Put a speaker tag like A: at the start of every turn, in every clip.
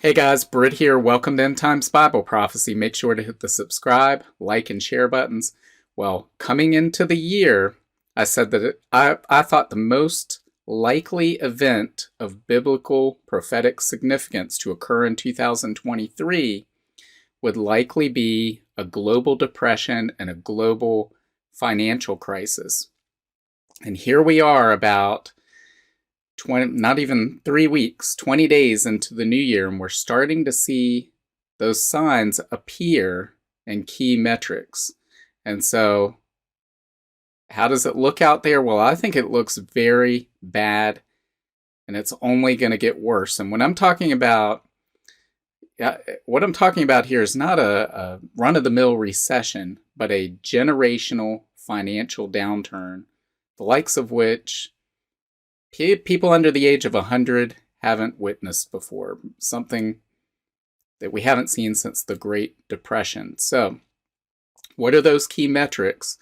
A: Hey guys, Britt here. Welcome to End Times Bible Prophecy. Make sure to hit the subscribe, like, and share buttons. Well, coming into the year, I said that I thought the most likely event of biblical prophetic significance to occur in 2023 would likely be a global depression and a global financial crisis. And here we are about 20, not even 3 weeks, 20 days into the new year, and we're starting to see those signs appear in key metrics. And so, how does it look out there? Well, I think it looks very bad, and it's only going to get worse. And when I'm talking about what I'm talking about here is not a run-of-the-mill recession, but a generational financial downturn, the likes of which people under the age of 100 haven't witnessed before, something that we haven't seen since the Great Depression. So, what are those key metrics?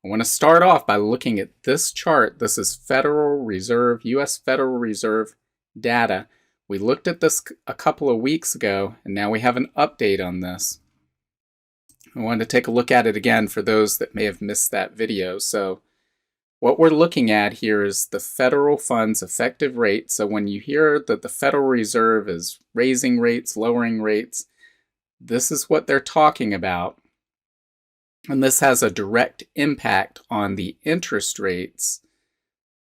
A: I want to start off by looking at this chart. This is Federal Reserve, U.S. Federal Reserve data. We looked at this a couple of weeks ago, and now we have an update on this. I wanted to take a look at it again for those that may have missed that video. So, what we're looking at here is the federal funds effective rate. So when you hear that the Federal Reserve is raising rates, lowering rates, this is what they're talking about. And this has a direct impact on the interest rates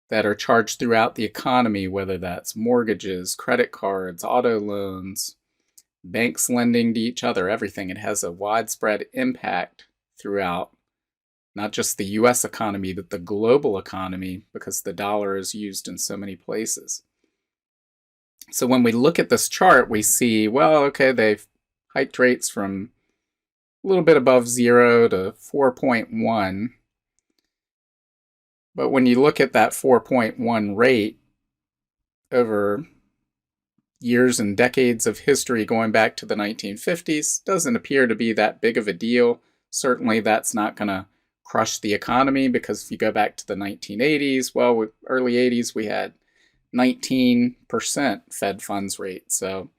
A: that are charged throughout the economy, whether that's mortgages, credit cards, auto loans, banks lending to each other, everything. It has a widespread impact throughout not just the U.S. economy, but the global economy, because the dollar is used in so many places. So when we look at this chart, we see, well, okay, they've hiked rates from a little bit above 0 to 4.1. But when you look at that 4.1 rate over years and decades of history going back to the 1950s, doesn't appear to be that big of a deal. Certainly that's not going to crush the economy, because if you go back to the 1980s, well, early 80s, we had 19% Fed funds rate. So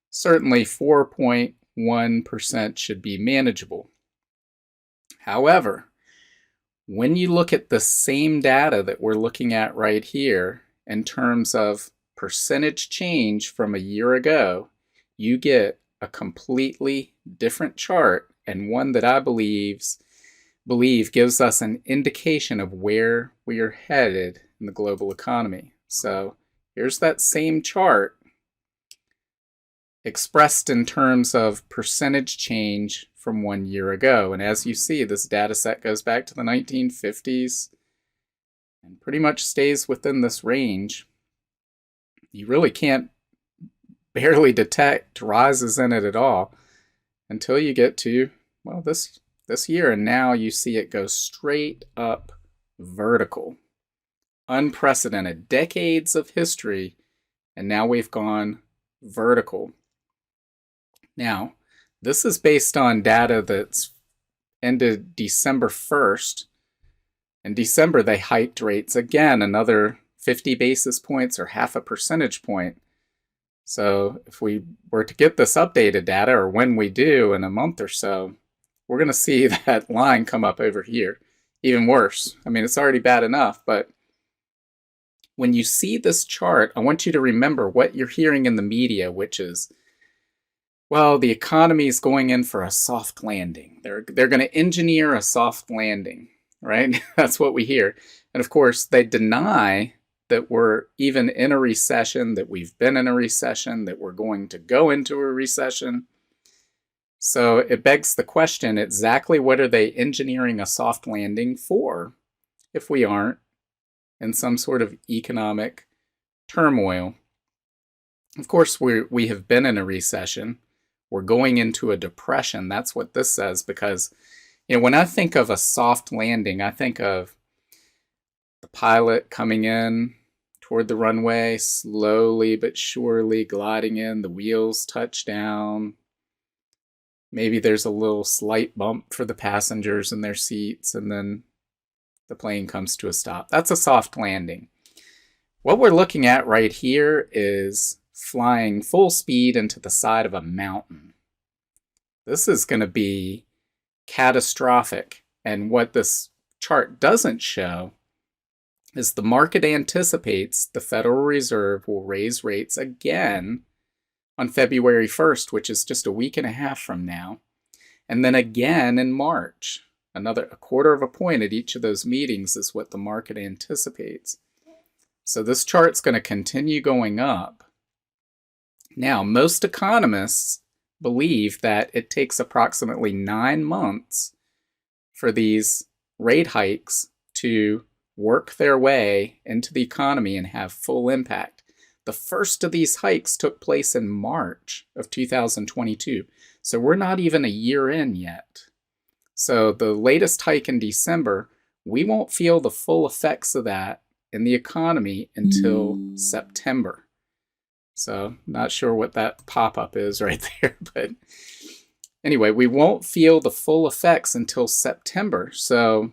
A: certainly 4.1% should be manageable. However, when you look at the same data that we're looking at right here in terms of percentage change from a year ago, you get a completely different chart, and one that I believe gives us an indication of where we are headed in the global economy. So here's that same chart expressed in terms of percentage change from 1 year ago. And as you see, this data set goes back to the 1950s and pretty much stays within this range. You really can't barely detect rises in it at all until you get to, well, this year, and now you see it go straight up vertical. Unprecedented. Decades of history, and now we've gone vertical. Now, this is based on data that's ended December 1st. In December, they hiked rates again, another 50 basis points or half a percentage point. So if we were to get this updated data, or when we do in a month or so, we're going to see that line come up over here. Even worse. I mean, it's already bad enough, but when you see this chart, I want you to remember what you're hearing in the media, which is, well, the economy is going in for a soft landing. They're going to engineer a soft landing, right? That's what we hear. And of course, they deny that we're even in a recession, that we've been in a recession, that we're going to go into a recession. So it begs the question, exactly what are they engineering a soft landing for if we aren't in some sort of economic turmoil? Of course, we have been in a recession. We're going into a depression. That's what this says, because when I think of a soft landing, I think of the pilot coming in toward the runway, slowly but surely gliding in, the wheels touch down. Maybe there's a little slight bump for the passengers in their seats, and then the plane comes to a stop. That's a soft landing. What we're looking at right here is flying full speed into the side of a mountain. This is going to be catastrophic. And what this chart doesn't show is the market anticipates the Federal Reserve will raise rates again on February 1st, which is just a week and a half from now, and then again in March. A quarter of a point at each of those meetings is what the market anticipates. So this chart's going to continue going up. Now, most economists believe that it takes approximately 9 months for these rate hikes to work their way into the economy and have full impact. The first of these hikes took place in March of 2022, so we're not even a year in yet. So the latest hike in December, we won't feel the full effects of that in the economy until September. So not sure what that pop-up is right there, but anyway, we won't feel the full effects until September. So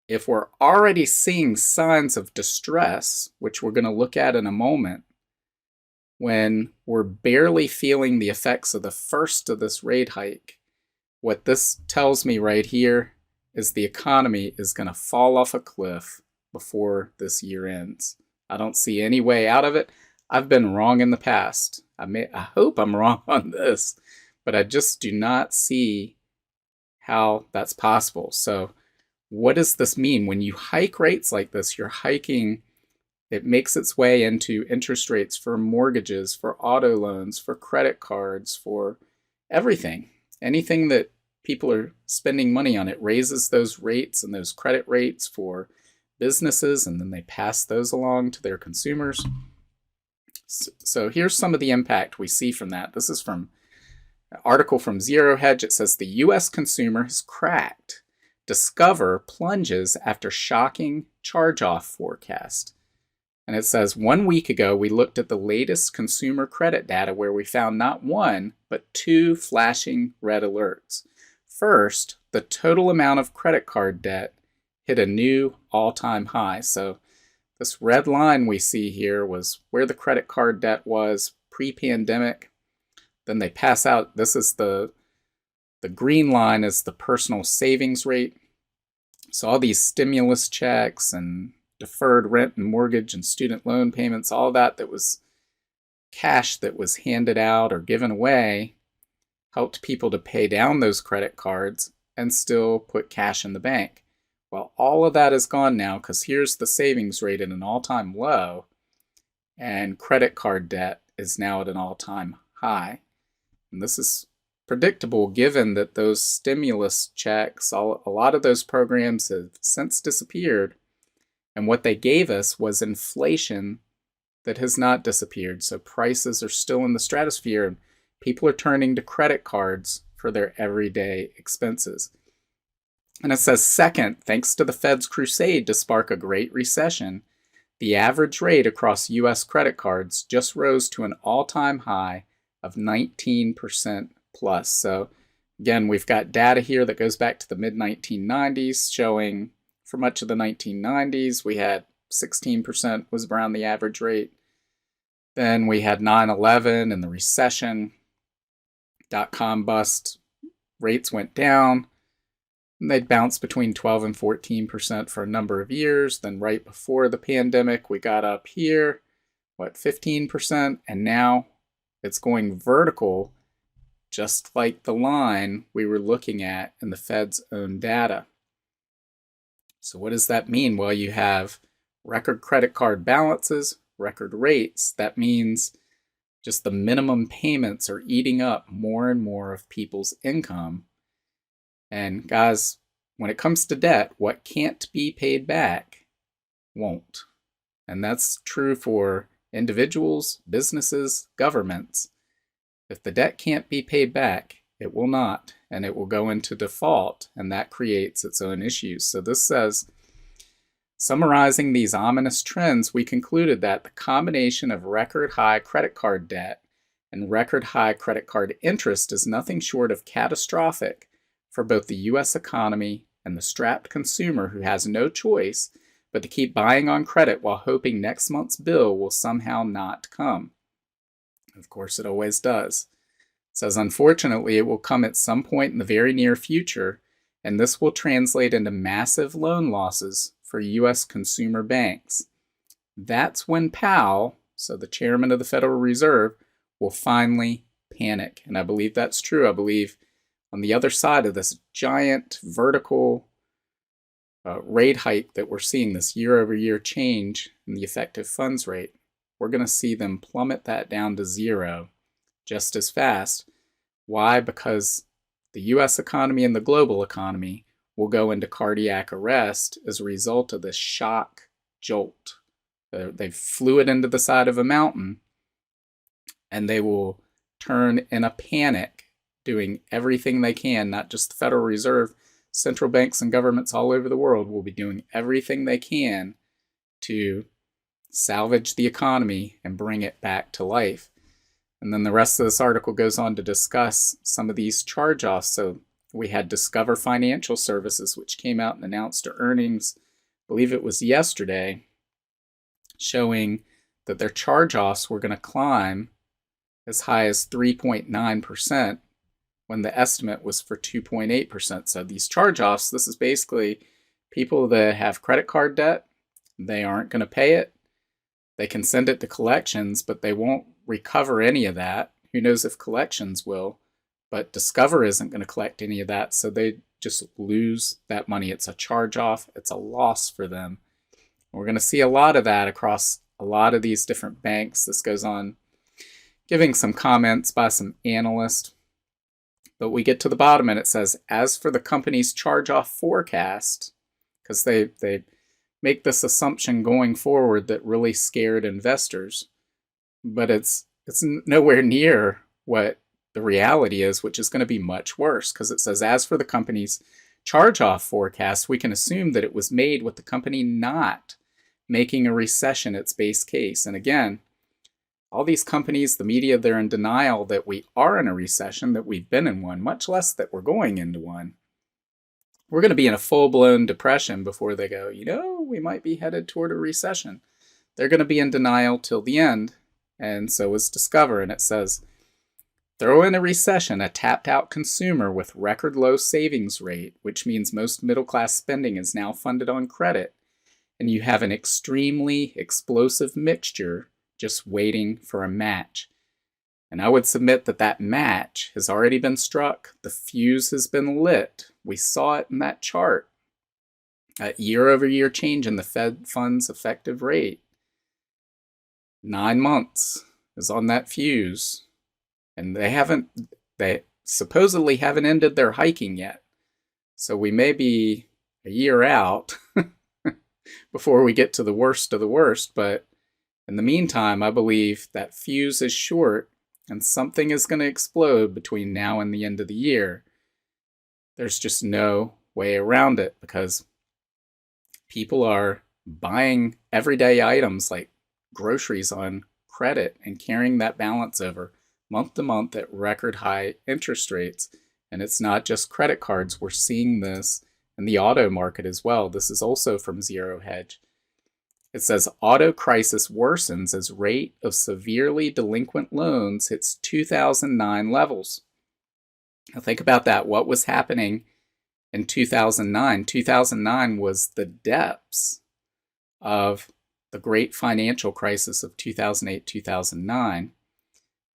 A: if we're already seeing signs of distress, which we're going to look at in a moment, when we're barely feeling the effects of the first of this rate hike, what this tells me right here is the economy is going to fall off a cliff before this year ends. I don't see any way out of it. I've been wrong in the past. I hope I'm wrong on this, but I just do not see how that's possible. So what does this mean? When you hike rates like this, you're hiking, it makes its way into interest rates for mortgages, for auto loans, for credit cards, for everything. Anything that people are spending money on, it raises those rates and those credit rates for businesses, and then they pass those along to their consumers. So here's some of the impact we see from that. This is from an article from Zero Hedge. It says the U.S. consumer has cracked. Discover plunges after shocking charge-off forecast. And it says 1 week ago, we looked at the latest consumer credit data where we found not one, but 2 flashing red alerts. First, the total amount of credit card debt hit a new all-time high. So this red line we see here was where the credit card debt was pre-pandemic. Then they pass out, this is the green line is the personal savings rate. So all these stimulus checks and deferred rent and mortgage and student loan payments, all that was cash that was handed out or given away, helped people to pay down those credit cards and still put cash in the bank. Well, all of that is gone now because here's the savings rate at an all-time low, and credit card debt is now at an all-time high. And this is predictable given that those stimulus checks, a lot of those programs have since disappeared, and what they gave us was inflation that has not disappeared. So prices are still in the stratosphere, and people are turning to credit cards for their everyday expenses. And it says, second, thanks to the Fed's crusade to spark a great recession, the average rate across U.S. credit cards just rose to an all-time high of 19% plus. So again, we've got data here that goes back to the mid-1990s showing for much of the 1990s, we had 16% was around the average rate. Then we had 9/11 and the recession, dot-com bust, rates went down. And they'd bounce between 12 and 14% for a number of years. Then right before the pandemic, we got up here, 15%? And now it's going vertical, just like the line we were looking at in the Fed's own data. So what does that mean? Well, you have record credit card balances, record rates. That means just the minimum payments are eating up more and more of people's income. And guys, when it comes to debt, what can't be paid back won't. And that's true for individuals, businesses, governments. If the debt can't be paid back, it will not, and it will go into default, and that creates its own issues. So this says, summarizing these ominous trends, we concluded that the combination of record high credit card debt and record high credit card interest is nothing short of catastrophic for both the U.S. economy and the strapped consumer who has no choice but to keep buying on credit while hoping next month's bill will somehow not come. Of course, it always does. It says, unfortunately, it will come at some point in the very near future, and this will translate into massive loan losses for U.S. consumer banks. That's when Powell, so the chairman of the Federal Reserve, will finally panic. And I believe that's true. I believe on the other side of this giant vertical rate hike that we're seeing, this year-over-year change in the effective funds rate, we're going to see them plummet that down to zero just as fast. Why? Because the U.S. economy and the global economy will go into cardiac arrest as a result of this shock jolt. They flew it into the side of a mountain, and they will turn in a panic, doing everything they can, not just the Federal Reserve, central banks and governments all over the world will be doing everything they can to salvage the economy and bring it back to life. And then the rest of this article goes on to discuss some of these charge-offs. So we had Discover Financial Services, which came out and announced their earnings, I believe it was yesterday, showing that their charge-offs were going to climb as high as 3.9% when the estimate was for 2.8%. So these charge-offs, this is basically people that have credit card debt. They aren't going to pay it. They can send it to collections, but they won't recover any of that. Who knows if collections will, but Discover isn't going to collect any of that, so they just lose that money. It's a charge-off. It's a loss for them. We're going to see a lot of that across a lot of these different banks. This goes on giving some comments by some analysts. But we get to the bottom and it says, as for the company's charge-off forecast, because they make this assumption going forward that really scared investors, but it's nowhere near what the reality is, which is going to be much worse, because it says, as for the company's charge-off forecast, we can assume that it was made with the company not making a recession its base case. And again, all these companies, the media, they're in denial that we are in a recession, that we've been in one, much less that we're going into one. We're going to be in a full-blown depression before they go, we might be headed toward a recession. They're going to be in denial till the end, and so is Discover. And it says, throw in a recession, a tapped-out consumer with record low savings rate, which means most middle-class spending is now funded on credit, and you have an extremely explosive mixture just waiting for a match. And I would submit that that match has already been struck. The fuse has been lit. We saw it in that chart. That year-over-year change in the Fed funds effective rate. 9 months is on that fuse. And they supposedly haven't ended their hiking yet. So we may be a year out before we get to the worst of the worst, but in the meantime, I believe that fuse is short and something is going to explode between now and the end of the year. There's just no way around it, because people are buying everyday items like groceries on credit and carrying that balance over month to month at record high interest rates. And it's not just credit cards. We're seeing this in the auto market as well. This is also from Zero Hedge. It says, auto crisis worsens as rate of severely delinquent loans hits 2009 levels. Now think about that. What was happening in 2009? 2009 was the depths of the great financial crisis of 2008-2009.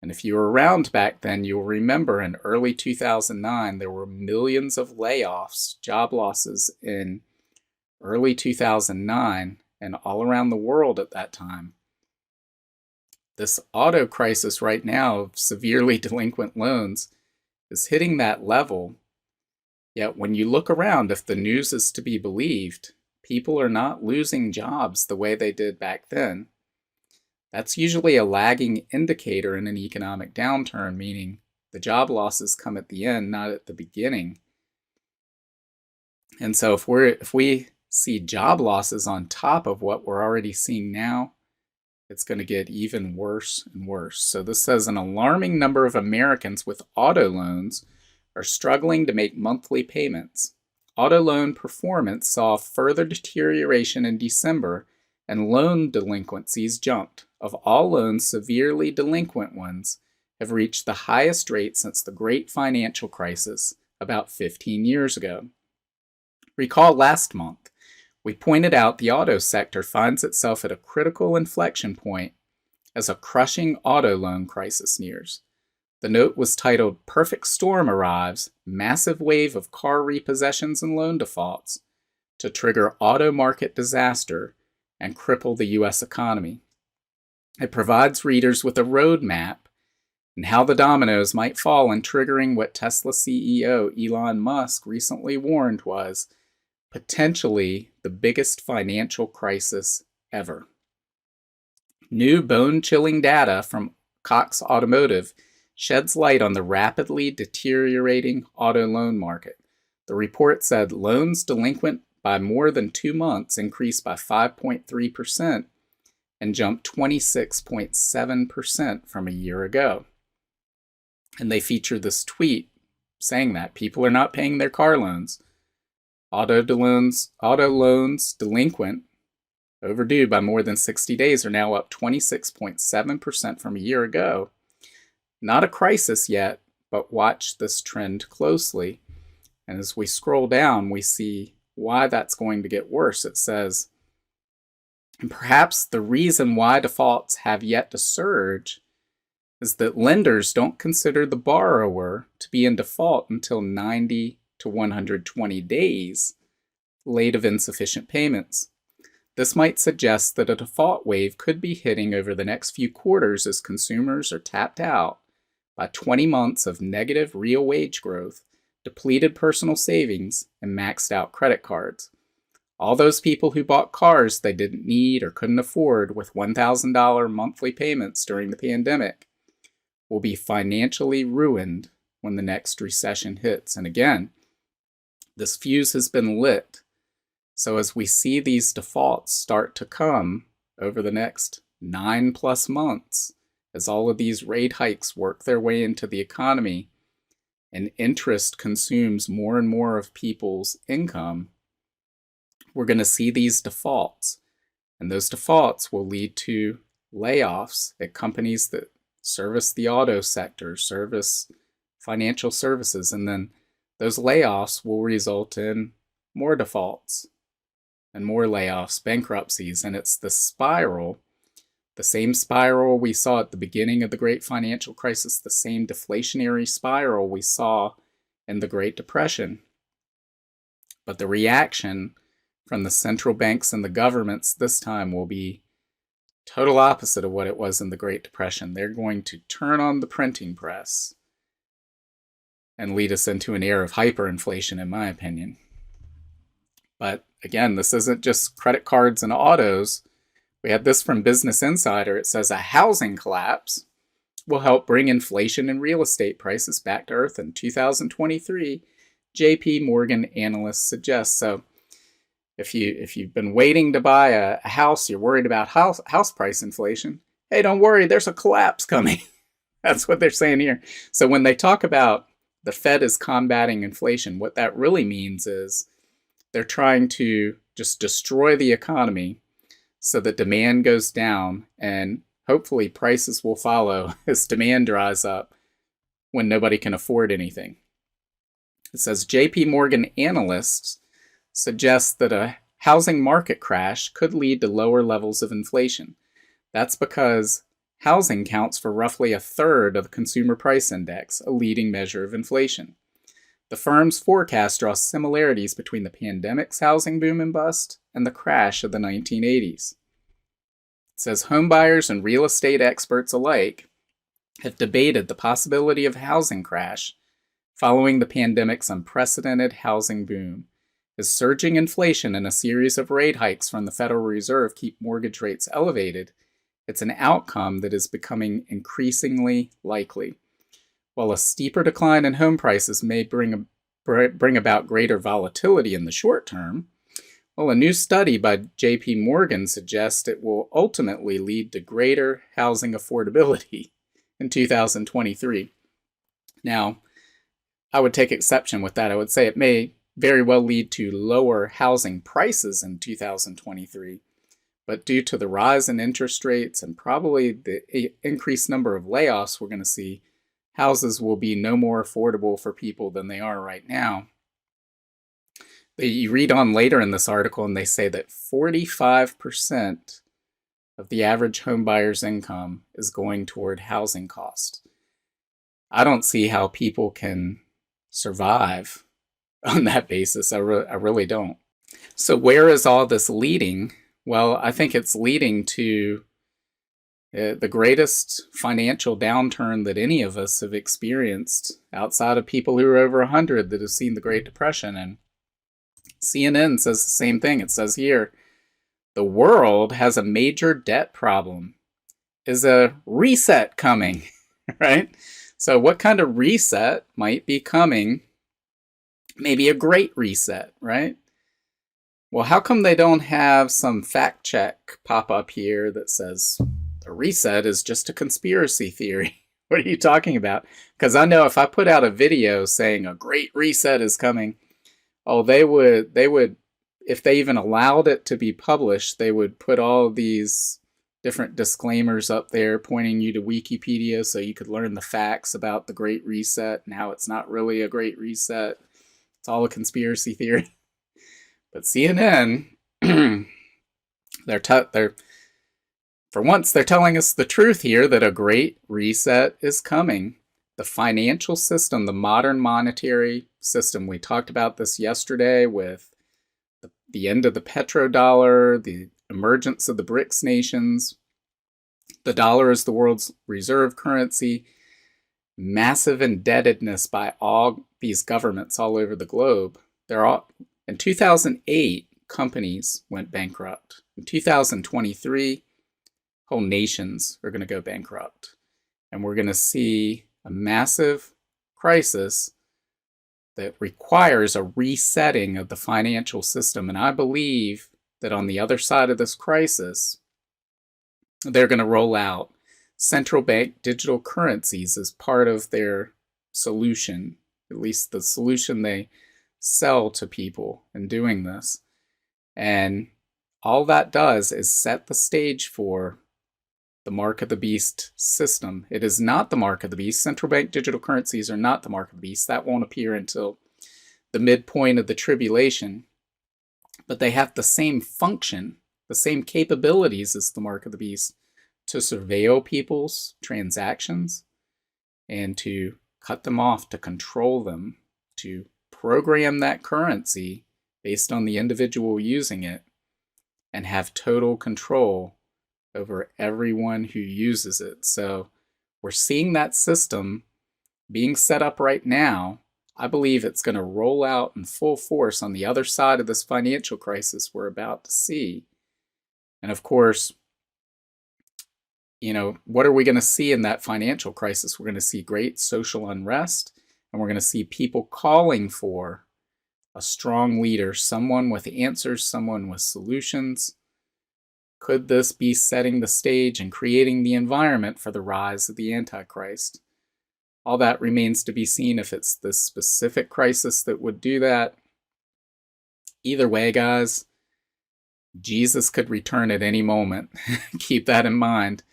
A: And if you were around back then, you'll remember in early 2009, there were millions of layoffs, job losses in early 2009. And all around the world at that time. This auto crisis right now of severely delinquent loans is hitting that level. Yet when you look around, if the news is to be believed, people are not losing jobs the way they did back then. That's usually a lagging indicator in an economic downturn, meaning the job losses come at the end, not at the beginning. And so if we see job losses on top of what we're already seeing now, it's going to get even worse and worse. So this says an alarming number of Americans with auto loans are struggling to make monthly payments. Auto loan performance saw further deterioration in December, and loan delinquencies jumped. of all loans, severely delinquent ones have reached the highest rate since the great financial crisis about 15 years ago. Recall last month, we pointed out the auto sector finds itself at a critical inflection point as a crushing auto loan crisis nears. The note was titled "Perfect Storm Arrives, Massive Wave of Car Repossessions and Loan Defaults to Trigger Auto Market Disaster and Cripple the U.S. Economy." It provides readers with a roadmap and how the dominoes might fall in triggering what Tesla CEO Elon Musk recently warned was potentially the biggest financial crisis ever. New bone-chilling data from Cox Automotive sheds light on the rapidly deteriorating auto loan market. The report said loans delinquent by more than 2 months increased by 5.3% and jumped 26.7% from a year ago. And they feature this tweet saying that people are not paying their car loans. Auto loans delinquent, overdue by more than 60 days, are now up 26.7% from a year ago. Not a crisis yet, but watch this trend closely. And as we scroll down, we see why that's going to get worse. It says, and perhaps the reason why defaults have yet to surge is that lenders don't consider the borrower to be in default until 90 to 120 days late of insufficient payments. This might suggest that a default wave could be hitting over the next few quarters as consumers are tapped out by 20 months of negative real wage growth, depleted personal savings, and maxed out credit cards. All those people who bought cars they didn't need or couldn't afford with $1,000 monthly payments during the pandemic will be financially ruined when the next recession hits. And again, this fuse has been lit. So as we see these defaults start to come over the next 9+ months, as all of these rate hikes work their way into the economy and interest consumes more and more of people's income, we're going to see these defaults. And those defaults will lead to layoffs at companies that service the auto sector, service financial services, and then those layoffs will result in more defaults and more layoffs, bankruptcies, and it's the spiral, the same spiral we saw at the beginning of the Great Financial Crisis, the same deflationary spiral we saw in the Great Depression. But the reaction from the central banks and the governments this time will be total opposite of what it was in the Great Depression. They're going to turn on the printing press and lead us into an era of hyperinflation, in my opinion. But again, this isn't just credit cards and autos. We had this from Business Insider. It says a housing collapse will help bring inflation and real estate prices back to earth in 2023, JP Morgan analysts suggest. So if you've been waiting to buy a house, you're worried about house price inflation, hey, don't worry, there's a collapse coming. That's what they're saying here. So when they talk about the Fed is combating inflation, what that really means is they're trying to just destroy the economy so that demand goes down and hopefully prices will follow as demand dries up when nobody can afford anything. It says JP Morgan analysts suggest that a housing market crash could lead to lower levels of inflation. That's because housing counts for roughly 1/3 of the Consumer Price Index, a leading measure of inflation. The firm's forecast draws similarities between the pandemic's housing boom and bust and the crash of the 1980s. It says homebuyers and real estate experts alike have debated the possibility of a housing crash following the pandemic's unprecedented housing boom. As surging inflation and a series of rate hikes from the Federal Reserve keep mortgage rates elevated, it's an outcome that is becoming increasingly likely. While a steeper decline in home prices may bring about greater volatility in the short term, well, a new study by JP Morgan suggests it will ultimately lead to greater housing affordability in 2023. Now, I would take exception with that. I would say it may very well lead to lower housing prices in 2023, But due to the rise in interest rates and probably the increased number of layoffs we're going to see, houses will be no more affordable for people than they are right now. You read on later in this article, and they say that 45% of the average home buyer's income is going toward housing costs. I don't see how people can survive on that basis. I really don't. So where is all this leading? Well, I think it's leading to the greatest financial downturn that any of us have experienced outside of people who are over 100 that have seen the Great Depression. And CNN says the same thing. It says here, the world has a major debt problem. Is a reset coming, right? So what kind of reset might be coming? Maybe a great reset, right? Well, how come they don't have some fact check pop up here that says the reset is just a conspiracy theory? What are you talking about? Because I know if I put out a video saying a great reset is coming, oh, they would, if they even allowed it to be published, they would put all these different disclaimers up there pointing you to Wikipedia so you could learn the facts about the Great Reset and how it's not really a Great Reset. It's all a conspiracy theory. But CNN, for once, they're telling us the truth here that a Great Reset is coming. The financial system, the modern monetary system, we talked about this yesterday with the end of the petrodollar, the emergence of the BRICS nations. The dollar is the world's reserve currency. Massive indebtedness by all these governments all over the globe. In 2008, companies went bankrupt. In 2023, whole nations are going to go bankrupt. And we're going to see a massive crisis that requires a resetting of the financial system. And I believe that on the other side of this crisis, they're going to roll out central bank digital currencies as part of their solution, at least the solution they sell to people in doing this. And all that does is set the stage for the mark of the beast system. It is not the mark of the beast. Central bank digital currencies are not the mark of the beast. That won't appear until the midpoint of the tribulation. But they have the same function, the same capabilities as the mark of the beast to surveil people's transactions and to cut them off, to control them, to program that currency based on the individual using it and have total control over everyone who uses it. So we're seeing that system being set up right now. I believe it's going to roll out in full force on the other side of this financial crisis we're about to see. And of course, what are we going to see in that financial crisis? We're going to see great social unrest, and we're going to see people calling for a strong leader, someone with answers, someone with solutions. Could this be setting the stage and creating the environment for the rise of the Antichrist? All that remains to be seen if it's this specific crisis that would do that. Either way, guys, Jesus could return at any moment. Keep that in mind.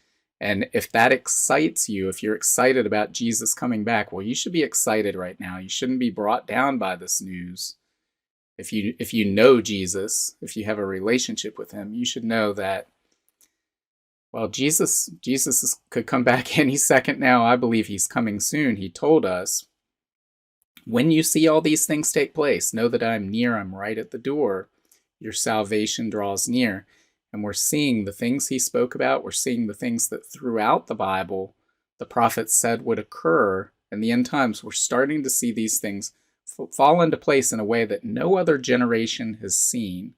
A: And if that excites you, if you're excited about Jesus coming back, well, you should be excited right now. You shouldn't be brought down by this news. If you know Jesus, if you have a relationship with him, you should know that, well, Jesus could come back any second now. I believe he's coming soon. He told us, when you see all these things take place, know that I'm near, I'm right at the door. Your salvation draws near. And we're seeing the things he spoke about. We're seeing the things that throughout the Bible, the prophets said would occur in the end times. We're starting to see these things fall into place in a way that no other generation has seen.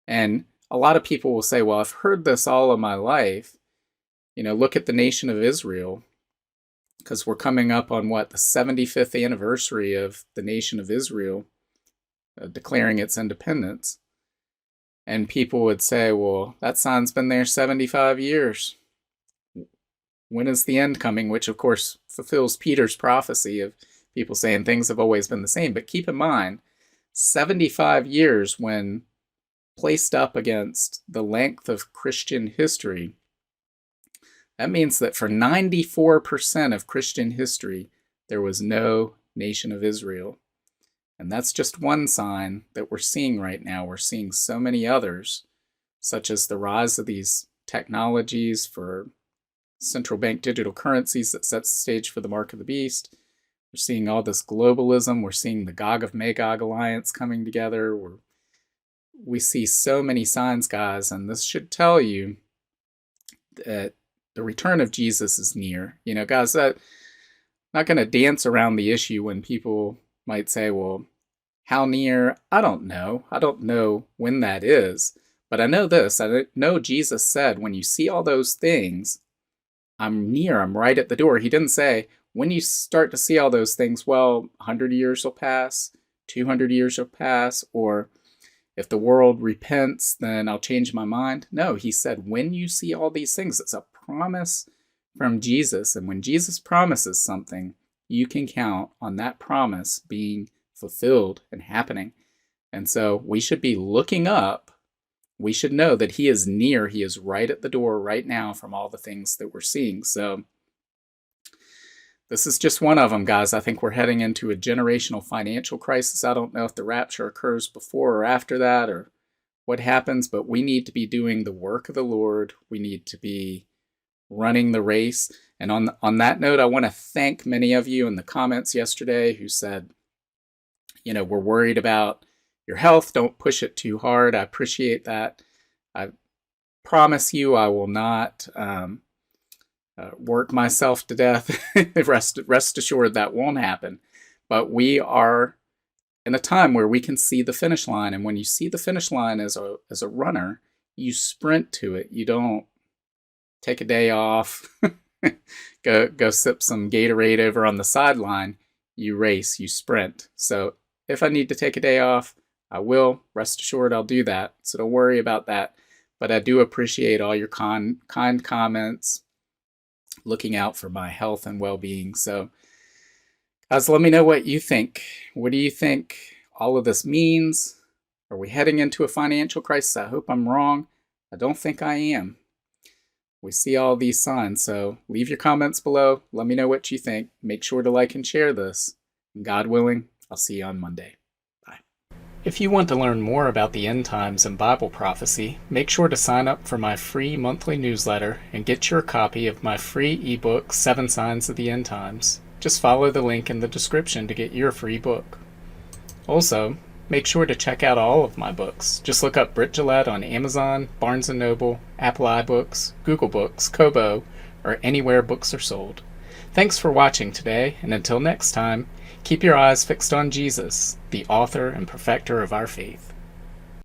A: And a lot of people will say, well, I've heard this all of my life. Look at the nation of Israel, because we're coming up on the 75th anniversary of the nation of Israel declaring its independence. And people would say, well, that sign's been there 75 years. When is the end coming? Which, of course, fulfills Peter's prophecy of people saying things have always been the same. But keep in mind, 75 years when placed up against the length of Christian history, that means that for 94% of Christian history, there was no nation of Israel. And that's just one sign that we're seeing right now. We're seeing so many others, such as the rise of these technologies for central bank digital currencies that sets the stage for the mark of the beast. We're seeing all this globalism. We're seeing the Gog of Magog alliance coming together. We see so many signs, guys, and this should tell you that the return of Jesus is near. You know, guys, I'm not going to dance around the issue when people might say, well, how near? I don't know. I don't know when that is. But I know this. I know Jesus said, when you see all those things, I'm near. I'm right at the door. He didn't say, when you start to see all those things, well, 100 years will pass, 200 years will pass, or if the world repents, then I'll change my mind. No, he said, when you see all these things, it's a promise from Jesus. And when Jesus promises something, you can count on that promise being fulfilled and happening. And so we should be looking up. We should know that he is near. He is right at the door right now from all the things that we're seeing. So this is just one of them, guys. I think we're heading into a generational financial crisis. I don't know if the rapture occurs before or after that or what happens, but we need to be doing the work of the Lord. We need to be running the race. And on that note, I want to thank many of you in the comments yesterday who said, you know, we're worried about your health. Don't push it too hard. I appreciate that. I promise you I will not work myself to death. Rest assured that won't happen. But we are in a time where we can see the finish line. And when you see the finish line as a runner, you sprint to it. You don't take a day off, go sip some Gatorade over on the sideline. You race, you sprint. So if I need to take a day off, I will. Rest assured I'll do that. So don't worry about that. But I do appreciate all your kind comments, looking out for my health and well-being. So guys, let me know what you think. What do you think all of this means? Are we heading into a financial crisis? I hope I'm wrong. I don't think I am. We see all these signs, so leave your comments below. Let me know what you think. Make sure to like and share this. And God willing, I'll see you on Monday. Bye. If you want to learn more about the end times and Bible prophecy, make sure to sign up for my free monthly newsletter and get your copy of my free ebook, 7 Signs of the End Times. Just follow the link in the description to get your free book. Also, make sure to check out all of my books. Just look up Britt on Amazon, Barnes & Noble, Apple iBooks, Google Books, Kobo, or anywhere books are sold. Thanks for watching today, and until next time, keep your eyes fixed on Jesus, the author and perfecter of our faith.